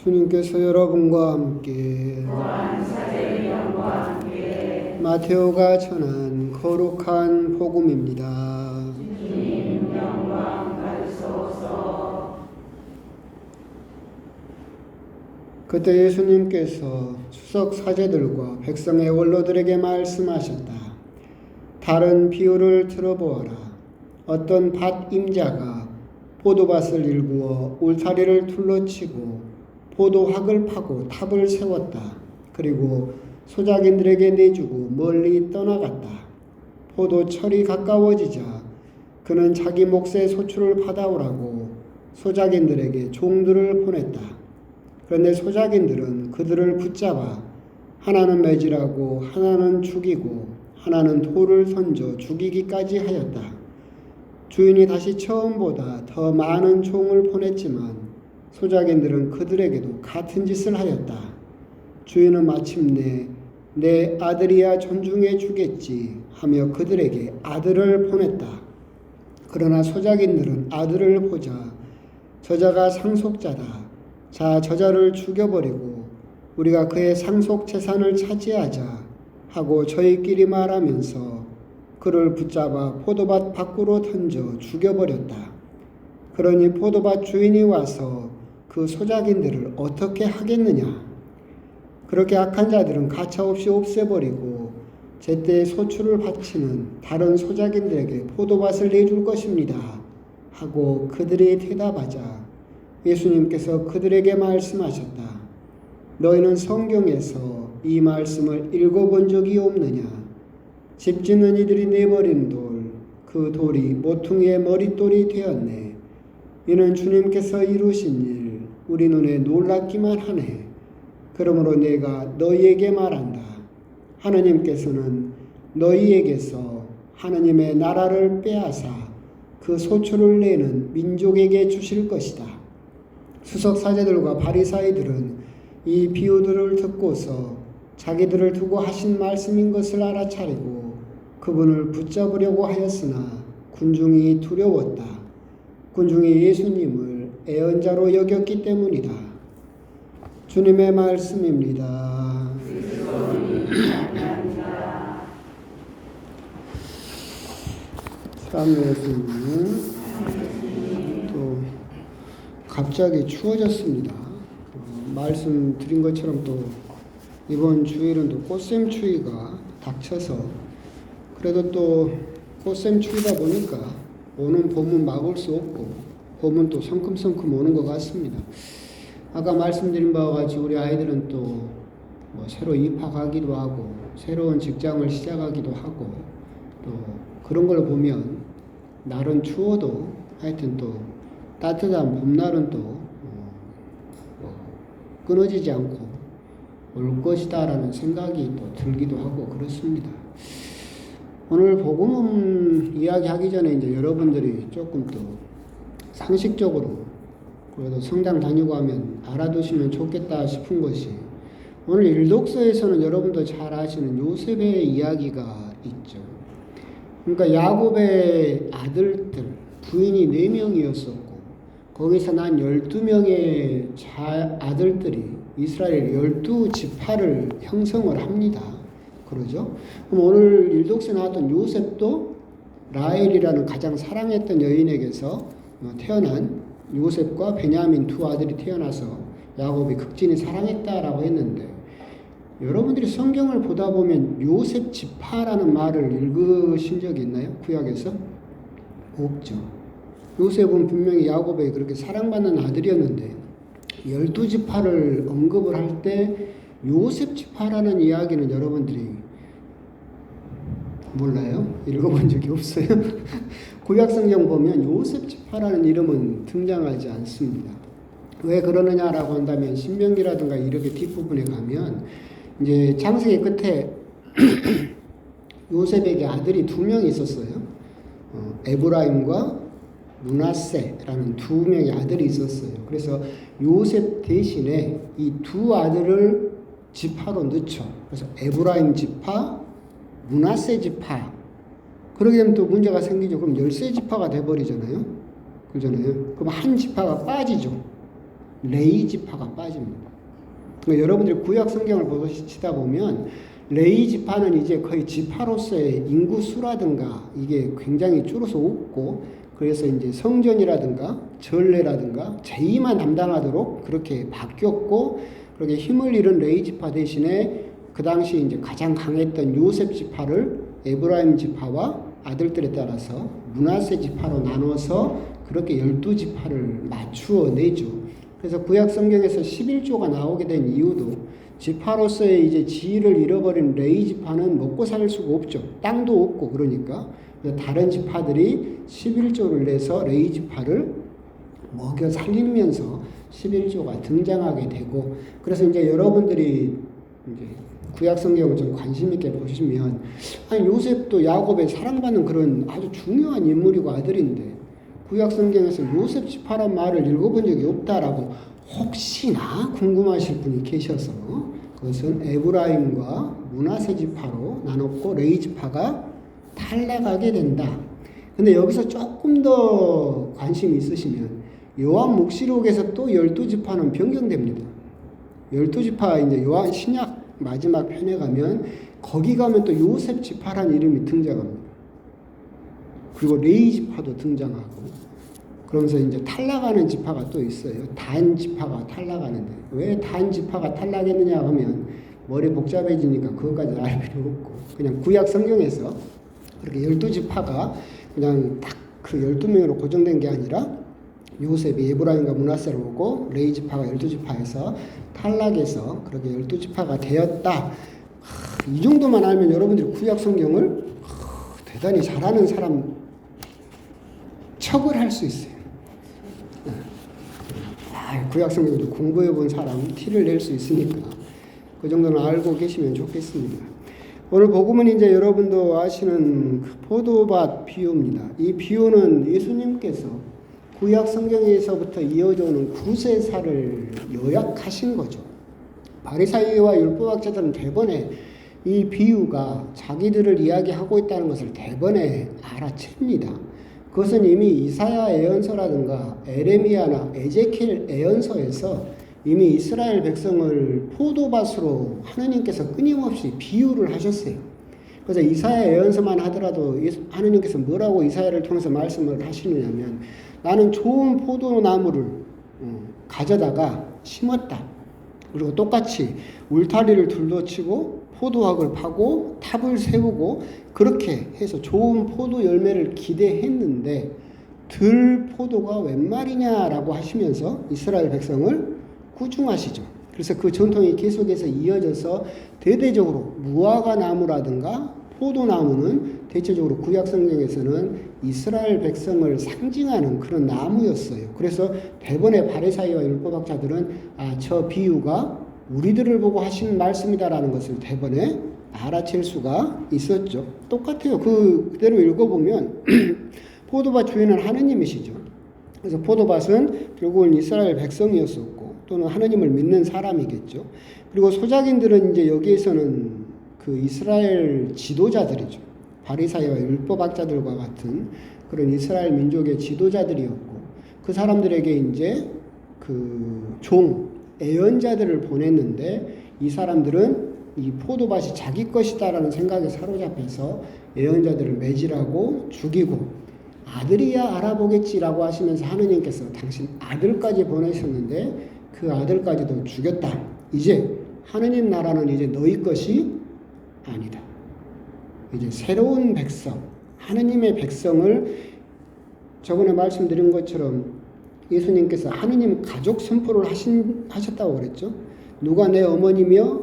주님께서 여러분과 함께 마테오가 전한 거룩한 복음입니다. 주님 영광 받으소서. 그때 예수님께서 수석 사제들과 백성의 원로들에게 말씀하셨다. 다른 비유를 들어보아라. 어떤 밭 임자가 포도밭을 일구어 울타리를 둘러치고 포도학을 파고 탑을 세웠다. 그리고 소작인들에게 내주고 멀리 떠나갔다. 포도철이 가까워지자 그는 자기 몫의 소출을 받아오라고 소작인들에게 종들을 보냈다. 그런데 소작인들은 그들을 붙잡아 하나는 매질하고 하나는 죽이고 하나는 돌을 던져 죽이기까지 하였다. 주인이 다시 처음보다 더 많은 종을 보냈지만 소작인들은 그들에게도 같은 짓을 하였다. 주인은 마침내 내 아들이야 존중해 주겠지 하며 그들에게 아들을 보냈다. 그러나 소작인들은 아들을 보자 저자가 상속자다. 자, 저자를 죽여버리고 우리가 그의 상속 재산을 차지하자 하고 저희끼리 말하면서 그를 붙잡아 포도밭 밖으로 던져 죽여버렸다. 그러니 포도밭 주인이 와서 그 소작인들을 어떻게 하겠느냐? 그렇게 악한 자들은 가차없이 없애버리고 제때 소출을 바치는 다른 소작인들에게 포도밭을 내줄 것입니다. 하고 그들이 대답하자 예수님께서 그들에게 말씀하셨다. 너희는 성경에서 이 말씀을 읽어본 적이 없느냐? 집 짓는 이들이 내버린 돌, 그 돌이 모퉁이의 머릿돌이 되었네. 이는 주님께서 이루신 일, 우리 눈에 놀랍기만 하네. 그러므로 내가 너희에게 말한다. 하느님께서는 너희에게서 하느님의 나라를 빼앗아 그 소출을 내는 민족에게 주실 것이다. 수석 사제들과 바리사이들은 이 비유들을 듣고서 자기들을 두고 하신 말씀인 것을 알아차리고 그분을 붙잡으려고 하였으나 군중이 두려웠다. 군중이 예수님을 애언자로 여겼기 때문이다. 주님의 말씀입니다. 사무엘서는 또 갑자기 추워졌습니다. 말씀드린 것처럼 또 이번 주일은 또 꽃샘추위가 닥쳐서 그래도 또 꽃샘추위다 보니까 오는 봄은 막을 수 없고 봄은 또 성큼성큼 오는 것 같습니다. 아까 말씀드린 바와 같이 우리 아이들은 또 새로 입학하기도 하고 새로운 직장을 시작하기도 하고 또 그런 걸 보면 날은 추워도 하여튼 또 따뜻한 봄날은 또 끊어지지 않고 올 것이다라는 생각이 또 들기도 하고 그렇습니다. 오늘 복음 이야기하기 전에 이제 여러분들이 조금 또 상식적으로 그래도 성당 다니고 하면 알아두시면 좋겠다 싶은 것이 오늘 일독서에서는 여러분도 잘 아시는 요셉의 이야기가 있죠. 그러니까 야곱의 아들들 부인이 4명이었었고 거기서 난 12명의 아들들이 이스라엘 12지파를 형성을 합니다. 그러죠? 그럼 오늘 일독서에 나왔던 요셉도 라헬이라는 가장 사랑했던 여인에게서 태어난 요셉과 베냐민 두 아들이 태어나서 야곱이 극진히 사랑했다라고 했는데 여러분들이 성경을 보다 보면 요셉 지파라는 말을 읽으신 적이 있나요? 구약에서? 없죠. 요셉은 분명히 야곱에게 그렇게 사랑받는 아들이었는데 12지파를 언급을 할 때 요셉 지파라는 이야기는 여러분들이 몰라요? 읽어본 적이 없어요? 구약성경 보면 요셉 지파라는 이름은 등장하지 않습니다. 왜 그러느냐라고 한다면 신명기라든가 이렇게 뒷부분에 가면 이제 창세기 끝에 요셉에게 아들이 2명이 있었어요. 에브라임과 므낫세라는 2명의 아들이 있었어요. 그래서 요셉 대신에 이 2 아들을 지파로 넣죠. 그래서 에브라임 지파, 므낫세 지파. 그러게 되면 또 문제가 생기죠. 그럼 13지파가 돼버리잖아요. 그러잖아요. 그럼 한 지파가 빠지죠. 레위 지파가 빠집니다. 그러니까 여러분들이 구약 성경을 보시다 보면 레위 지파는 이제 거의 지파로서의 인구수라든가 이게 굉장히 줄어서 없고, 그래서 이제 성전이라든가 전례라든가 제의만 담당하도록 그렇게 바뀌었고, 그렇게 힘을 잃은 레위 지파 대신에 그 당시 이제 가장 강했던 요셉 지파를 에브라임 지파와 아들들에 따라서 므낫세 지파로 나눠서 그렇게 12지파를 맞추어 내죠. 그래서 구약 성경에서 11조가 나오게 된 이유도 지파로서의 이제 지위를 잃어버린 레위 지파는 먹고 살 수가 없죠. 땅도 없고 그러니까. 그래서 다른 지파들이 11조를 내서 레위 지파를 먹여 살리면서 11조가 등장하게 되고, 그래서 이제 여러분들이 이제 구약 성경을 좀 관심 있게 보시면, 아니 요셉도 야곱의 사랑받는 그런 아주 중요한 인물이고 아들인데 구약 성경에서 요셉 지파란 말을 읽어본 적이 없다라고 혹시나 궁금하실 분이 계셔서, 그것은 에브라임과 므낫세 지파로 나눴고 레위 지파가 탈락하게 된다. 근데 여기서 조금 더 관심이 있으시면 요한 묵시록에서 또 12지파는 변경됩니다. 12지파 이제 요한 신약 마지막 편에 가면 거기 가면 또 요셉 지파란 이름이 등장합니다. 그리고 레위 지파도 등장하고, 그러면서 이제 탈락하는 지파가 또 있어요. 단 지파가 탈락하는데 왜 단 지파가 탈락했느냐 하면 머리 복잡해지니까 그것까지 알 필요 없고, 그냥 구약 성경에서 그렇게 12지파가 그냥 딱 그 12명으로 고정된 게 아니라 요셉이 에브라임과 므낫세를 오고 레위 지파가 12지파에서 탈락해서 그렇게 12지파가 되었다. 이 정도만 알면 여러분들이 구약 성경을 대단히 잘하는 사람 척을 할 수 있어요. 구약 성경을 공부해 본 사람 티를 낼 수 있으니까 그 정도는 알고 계시면 좋겠습니다. 오늘 복음은 이제 여러분도 아시는 그 포도밭 비유입니다. 이 비유는 예수님께서 구약 성경에서부터 이어져 오는 구세사를 요약하신 거죠. 바리사이와 율법학자들은 대번에 이 비유가 자기들을 이야기하고 있다는 것을 대번에 알아챕니다. 그것은 이미 이사야 예언서라든가 에레미야나 에제키엘 예언서에서 이미 이스라엘 백성을 포도밭으로 하느님께서 끊임없이 비유를 하셨어요. 그래서 이사야 예언서만 하더라도 하느님께서 뭐라고 이사야를 통해서 말씀을 하시느냐면, 나는 좋은 포도나무를 가져다가 심었다. 그리고 똑같이 울타리를 둘러치고 포도학을 파고 탑을 세우고 그렇게 해서 좋은 포도 열매를 기대했는데 들 포도가 웬 말이냐라고 하시면서 이스라엘 백성을 꾸중하시죠. 그래서 그 전통이 계속해서 이어져서 대대적으로 무화과 나무라든가 포도나무는 대체적으로 구약 성경에서는 이스라엘 백성을 상징하는 그런 나무였어요. 그래서 대번에 바리사이와 율법학자들은 저 비유가 우리들을 보고 하신 말씀이다라는 것을 대번에 알아챌 수가 있었죠. 똑같아요. 그대로 읽어보면 포도밭 주인은 하느님이시죠. 그래서 포도밭은 결국은 이스라엘 백성이었었고 또는 하느님을 믿는 사람이겠죠. 그리고 소작인들은 이제 여기에서는 그 이스라엘 지도자들이죠. 바리사이와 율법학자들과 같은 그런 이스라엘 민족의 지도자들이었고, 그 사람들에게 이제 그 예언자들을 보냈는데 이 사람들은 이 포도밭이 자기 것이다라는 생각에 사로잡혀서 예언자들을 매질하고 죽이고, 아들이야 알아보겠지라고 하시면서 하느님께서 당신 아들까지 보내셨는데 그 아들까지도 죽였다. 이제 하느님 나라는 이제 너희 것이 아니다. 이제 새로운 백성, 하느님의 백성을 저번에 말씀드린 것처럼 예수님께서 하느님 가족 선포를 하셨다고 그랬죠. 누가 내 어머니며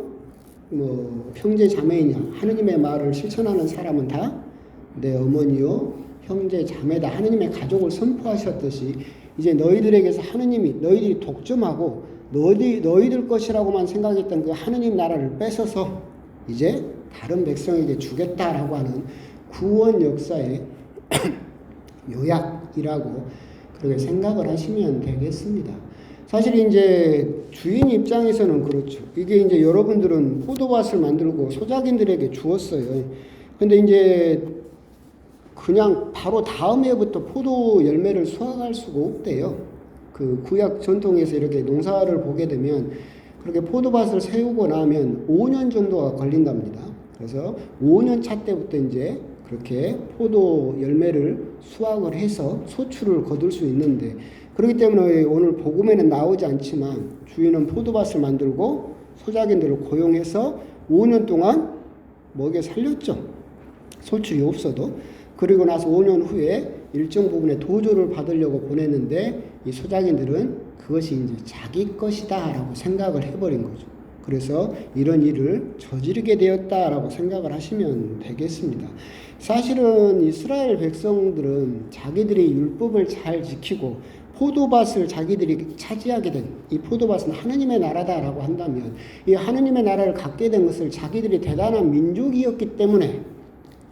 형제 자매이냐, 하느님의 말을 실천하는 사람은 다 내 어머니요 형제 자매다. 하느님의 가족을 선포하셨듯이 이제 너희들에게서 하느님이 너희들이 독점하고 너희들 것이라고만 생각했던 그 하느님 나라를 뺏어서 이제 다른 백성에게 주겠다라고 하는 구원 역사의 요약이라고 그렇게 생각을 하시면 되겠습니다. 사실 이제 주인 입장에서는 그렇죠. 이게 이제 여러분들은 포도밭을 만들고 소작인들에게 주었어요. 근데 이제 그냥 바로 다음 해부터 포도 열매를 수확할 수가 없대요. 그 구약 전통에서 이렇게 농사를 보게 되면 그렇게 포도밭을 세우고 나면 5년 정도가 걸린답니다. 그래서 5년 차 때부터 이제 그렇게 포도 열매를 수확을 해서 소출을 거둘 수 있는데, 그렇기 때문에 오늘 복음에는 나오지 않지만 주인은 포도밭을 만들고 소작인들을 고용해서 5년 동안 먹여 살렸죠. 소출이 없어도. 그리고 나서 5년 후에 일정 부분의 도조를 받으려고 보냈는데 이 소작인들은 그것이 이제 자기 것이다 라고 생각을 해버린 거죠. 그래서 이런 일을 저지르게 되었다라고 생각을 하시면 되겠습니다. 사실은 이스라엘 백성들은 자기들이 율법을 잘 지키고 포도밭을 자기들이 차지하게 된, 이 포도밭은 하느님의 나라다라고 한다면 이 하느님의 나라를 갖게 된 것을 자기들이 대단한 민족이었기 때문에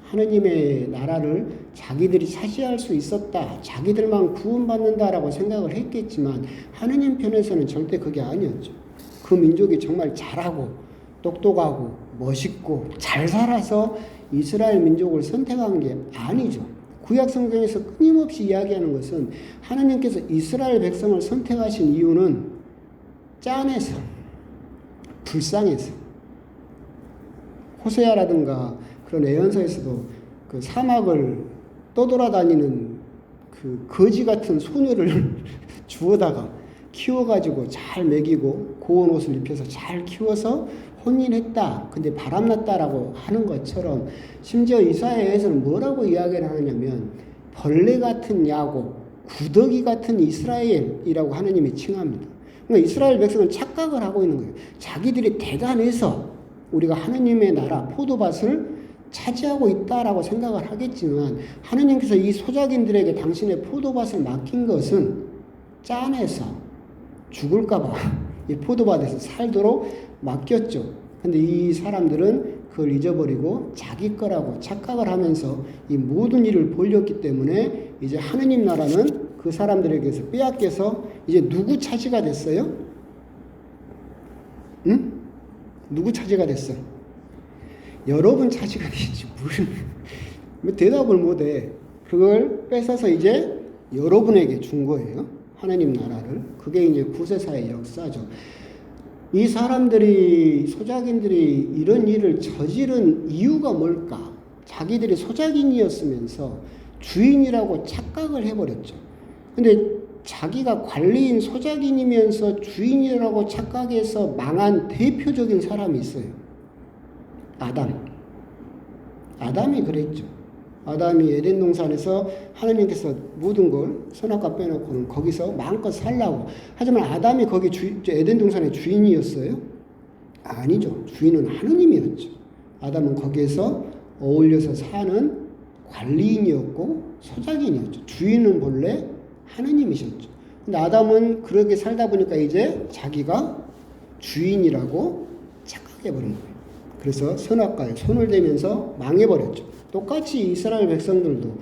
하느님의 나라를 자기들이 차지할 수 있었다, 자기들만 구원받는다라고 생각을 했겠지만 하느님 편에서는 절대 그게 아니었죠. 그 민족이 정말 잘하고 똑똑하고 멋있고 잘 살아서 이스라엘 민족을 선택한 게 아니죠. 구약 성경에서 끊임없이 이야기하는 것은 하나님께서 이스라엘 백성을 선택하신 이유는 짠해서, 불쌍해서. 호세아라든가 그런 예언서에서도 그 사막을 떠돌아다니는 그 거지 같은 소녀를 주워다가 키워가지고 잘 먹이고 고운 옷을 입혀서 잘 키워서 혼인했다. 근데 바람났다라고 하는 것처럼 심지어 이사야에서는 뭐라고 이야기를 하느냐면 벌레 같은 야곱, 구더기 같은 이스라엘이라고 하느님이 칭합니다. 그러니까 이스라엘 백성은 착각을 하고 있는 거예요. 자기들이 대단해서 우리가 하느님의 나라 포도밭을 차지하고 있다라고 생각을 하겠지만 하느님께서 이 소작인들에게 당신의 포도밭을 맡긴 것은 짠해서 죽을까봐 이 포도밭에서 살도록 맡겼죠. 근데 이 사람들은 그걸 잊어버리고 자기 거라고 착각을 하면서 이 모든 일을 벌렸기 때문에 이제 하느님 나라는 그 사람들에게서 빼앗겨서 이제 누구 차지가 됐어요? 응? 누구 차지가 됐어? 여러분 차지가 되지. 무슨 대답을 못해. 그걸 뺏어서 이제 여러분에게 준 거예요. 하나님 나라를. 그게 이제 구세사의 역사죠. 이 사람들이, 소작인들이 이런 일을 저지른 이유가 뭘까? 자기들이 소작인이었으면서 주인이라고 착각을 해버렸죠. 근데 자기가 관리인 소작인이면서 주인이라고 착각해서 망한 대표적인 사람이 있어요. 아담이 그랬죠. 아담이 에덴 동산에서 하나님께서 모든 걸 선악과 빼놓고는 거기서 마음껏 살라고. 하지만 아담이 거기 에덴 동산의 주인이었어요? 아니죠. 주인은 하느님이었죠. 아담은 거기에서 어울려서 사는 관리인이었고 소작인이었죠. 주인은 본래 하느님이셨죠. 근데 아담은 그렇게 살다 보니까 이제 자기가 주인이라고 착각해버린 거예요. 그래서 선악과에 손을 대면서 망해버렸죠. 똑같이 이스라엘 백성들도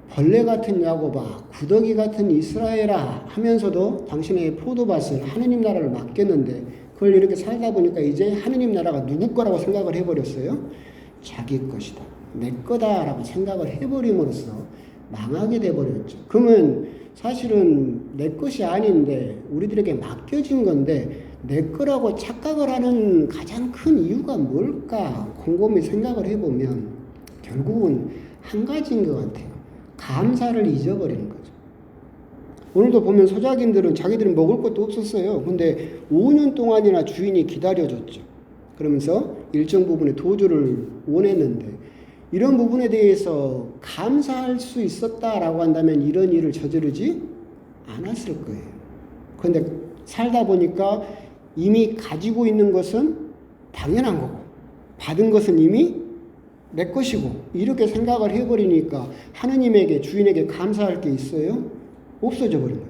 벌레 같은 야곱아, 구더기 같은 이스라엘아 하면서도 당신의 포도밭을 하느님 나라를 맡겼는데 그걸 이렇게 살다 보니까 이제 하느님 나라가 누구 거라고 생각을 해버렸어요? 자기 것이다, 내 거다라고 생각을 해버림으로써 망하게 돼버렸죠. 그러면 사실은 내 것이 아닌데 우리들에게 맡겨진 건데 내 거라고 착각을 하는 가장 큰 이유가 뭘까 곰곰이 생각을 해보면 결국은 한 가지인 것 같아요. 감사를 잊어버리는 거죠. 오늘도 보면 소작인들은 자기들은 먹을 것도 없었어요. 근데 5년 동안이나 주인이 기다려줬죠. 그러면서 일정 부분의 도주를 원했는데 이런 부분에 대해서 감사할 수 있었다라고 한다면 이런 일을 저지르지 않았을 거예요. 그런데 살다 보니까 이미 가지고 있는 것은 당연한 거고 받은 것은 이미 내 것이고 이렇게 생각을 해버리니까 하느님에게 주인에게 감사할 게 있어요? 없어져 버린 거예요.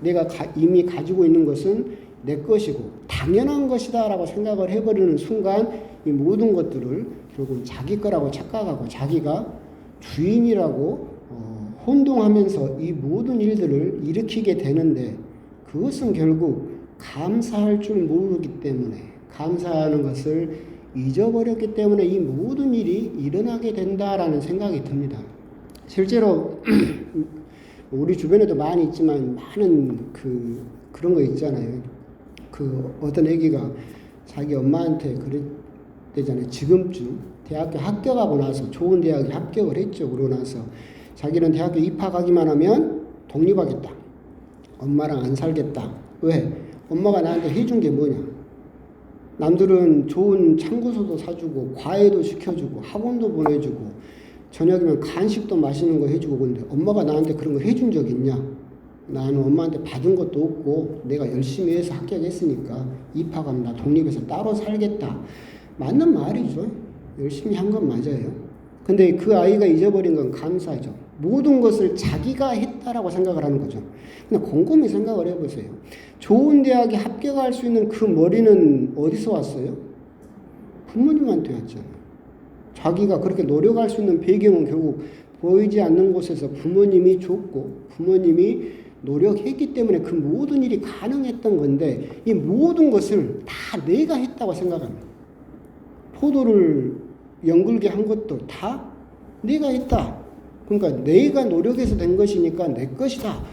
내가 이미 가지고 있는 것은 내 것이고 당연한 것이다 라고 생각을 해버리는 순간 이 모든 것들을 결국 자기 거라고 착각하고 자기가 주인이라고 혼동하면서 이 모든 일들을 일으키게 되는데 그것은 결국 감사할 줄 모르기 때문에 감사하는 것을 잊어버렸기 때문에 이 모든 일이 일어나게 된다라는 생각이 듭니다. 실제로 우리 주변에도 많이 있지만 많은 그런 거 있잖아요. 어떤 애기가 자기 엄마한테 그랬대잖아요. 지금쯤 대학교 합격하고 나서 좋은 대학에 합격을 했죠. 그러고 나서 자기는 대학교 입학하기만 하면 독립하겠다. 엄마랑 안 살겠다. 왜? 엄마가 나한테 해준 게 뭐냐? 남들은 좋은 참고서도 사주고 과외도 시켜주고 학원도 보내주고 저녁이면 간식도 맛있는 거 해주고 근데 엄마가 나한테 그런 거 해준 적 있냐? 나는 엄마한테 받은 것도 없고 내가 열심히 해서 합격했으니까 입학하면 나 독립해서 따로 살겠다. 맞는 말이죠. 열심히 한 건 맞아요. 근데 그 아이가 잊어버린 건 감사죠. 모든 것을 자기가 했다라고 생각을 하는 거죠. 근데 곰곰이 생각을 해보세요. 좋은 대학에 합격할 수 있는 그 머리는 어디서 왔어요? 부모님한테 왔잖아요. 자기가 그렇게 노력할 수 있는 배경은 결국 보이지 않는 곳에서 부모님이 줬고 부모님이 노력했기 때문에 그 모든 일이 가능했던 건데 이 모든 것을 다 내가 했다고 생각합니다. 포도를 연글게 한 것도 다 내가 했다. 그러니까 내가 노력해서 된 것이니까 내 것이다.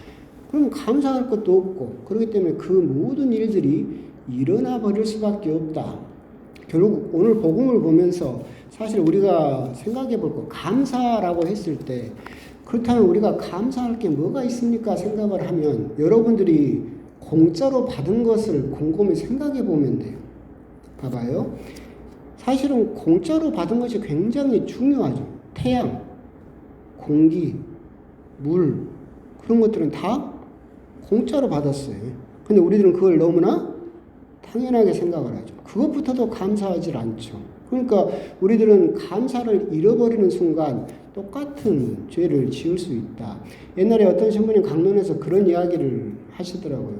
그럼 감사할 것도 없고 그렇기 때문에 그 모든 일들이 일어나 버릴 수밖에 없다. 결국 오늘 복음을 보면서 사실 우리가 생각해 볼 거 감사라고 했을 때 그렇다면 우리가 감사할 게 뭐가 있습니까? 생각을 하면 여러분들이 공짜로 받은 것을 곰곰이 생각해 보면 돼요. 봐봐요. 사실은 공짜로 받은 것이 굉장히 중요하죠. 태양, 공기, 물 그런 것들은 다 공짜로 받았어요. 근데 우리들은 그걸 너무나 당연하게 생각을 하죠. 그것부터도 감사하지 않죠. 그러니까 우리들은 감사를 잃어버리는 순간 똑같은 죄를 지을 수 있다. 옛날에 어떤 신부님 강론에서 그런 이야기를 하시더라고요.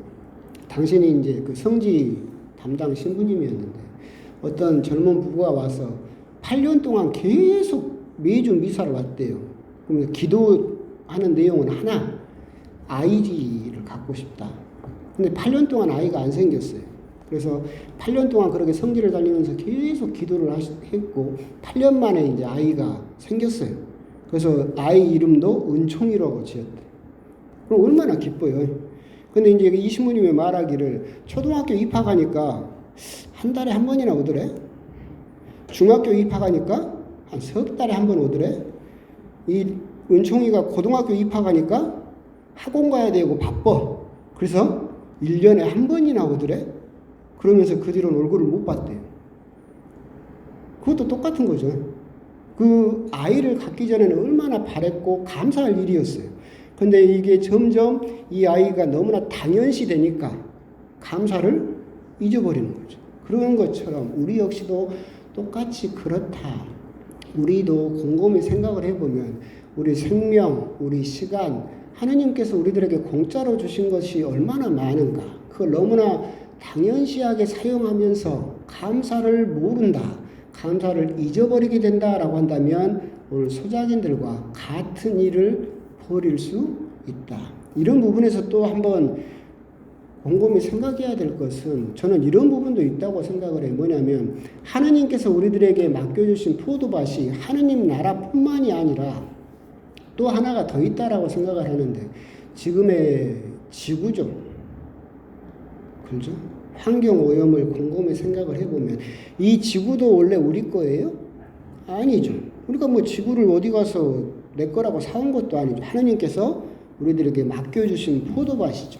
당신이 이제 그 성지 담당 신부님이었는데 어떤 젊은 부부가 와서 8년 동안 계속 매주 미사를 왔대요. 그러면 기도하는 내용은 하나, 아이를 갖고 싶다. 근데 8년 동안 아이가 안 생겼어요. 그래서 8년 동안 그렇게 성지를 달리면서 계속 기도를 했고 8년 만에 이제 아이가 생겼어요. 그래서 아이 이름도 은총이라고 지었대. 그럼 얼마나 기뻐요. 근데 이제 이 신부님의 말하기를 초등학교 입학하니까 한 달에 한 번이나 오더래. 중학교 입학하니까 한 석 달에 한 번 오더래. 이 은총이가 고등학교 입학하니까 학원 가야 되고 바빠. 그래서 1년에 한 번이나 오더래. 그러면서 그 뒤로는 얼굴을 못 봤대요. 그것도 똑같은 거죠. 그 아이를 갖기 전에는 얼마나 바랬고 감사할 일이었어요. 근데 이게 점점 이 아이가 너무나 당연시 되니까 감사를 잊어버리는 거죠. 그런 것처럼 우리 역시도 똑같이 그렇다. 우리도 곰곰이 생각을 해보면 우리 생명, 우리 시간, 하느님께서 우리들에게 공짜로 주신 것이 얼마나 많은가. 그걸 너무나 당연시하게 사용하면서 감사를 모른다. 감사를 잊어버리게 된다라고 한다면 오늘 소작인들과 같은 일을 벌일 수 있다. 이런 부분에서 또 한번 곰곰이 생각해야 될 것은 저는 이런 부분도 있다고 생각을 해요. 뭐냐면 하느님께서 우리들에게 맡겨주신 포도밭이 하느님 나라뿐만이 아니라 또 하나가 더 있다라고 생각을 하는데 지금의 지구죠. 그죠? 환경오염을 곰곰이 생각을 해보면 이 지구도 원래 우리 거예요? 아니죠. 우리가 뭐 지구를 어디 가서 내 거라고 사온 것도 아니죠. 하느님께서 우리들에게 맡겨주신 포도밭이죠.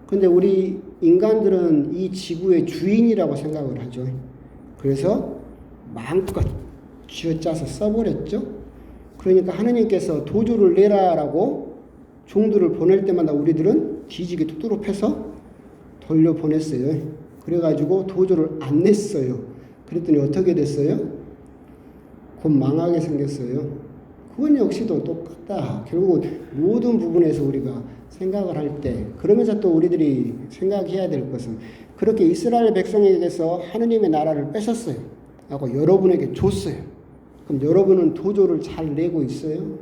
근데 우리 인간들은 이 지구의 주인이라고 생각을 하죠. 그래서 마음껏 쥐어짜서 써버렸죠. 그러니까 하느님께서 도주를 내라라고 종들을 보낼 때마다 우리들은 뒤지게 뚜뚜루 패서 돌려보냈어요. 그래가지고 도주를 안 냈어요. 그랬더니 어떻게 됐어요? 곧 망하게 생겼어요. 그건 역시도 똑같다. 결국 모든 부분에서 우리가 생각을 할 때 그러면서 또 우리들이 생각해야 될 것은 그렇게 이스라엘 백성에게서 하느님의 나라를 뺏었어요. 하고 여러분에게 줬어요. 그럼 여러분은 도조를 잘 내고 있어요?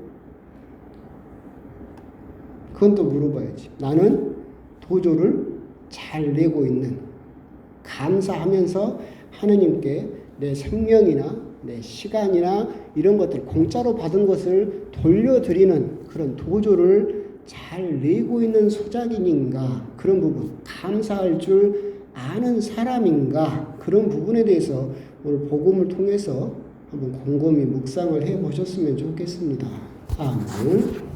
그건 또 물어봐야지. 나는 도조를 잘 내고 있는, 감사하면서 하느님께 내 생명이나 내 시간이나 이런 것들 공짜로 받은 것을 돌려드리는 그런 도조를 잘 내고 있는 소작인인가 그런 부분, 감사할 줄 아는 사람인가 그런 부분에 대해서 오늘 복음을 통해서 한번 곰곰이 묵상을 해 보셨으면 좋겠습니다. 아멘.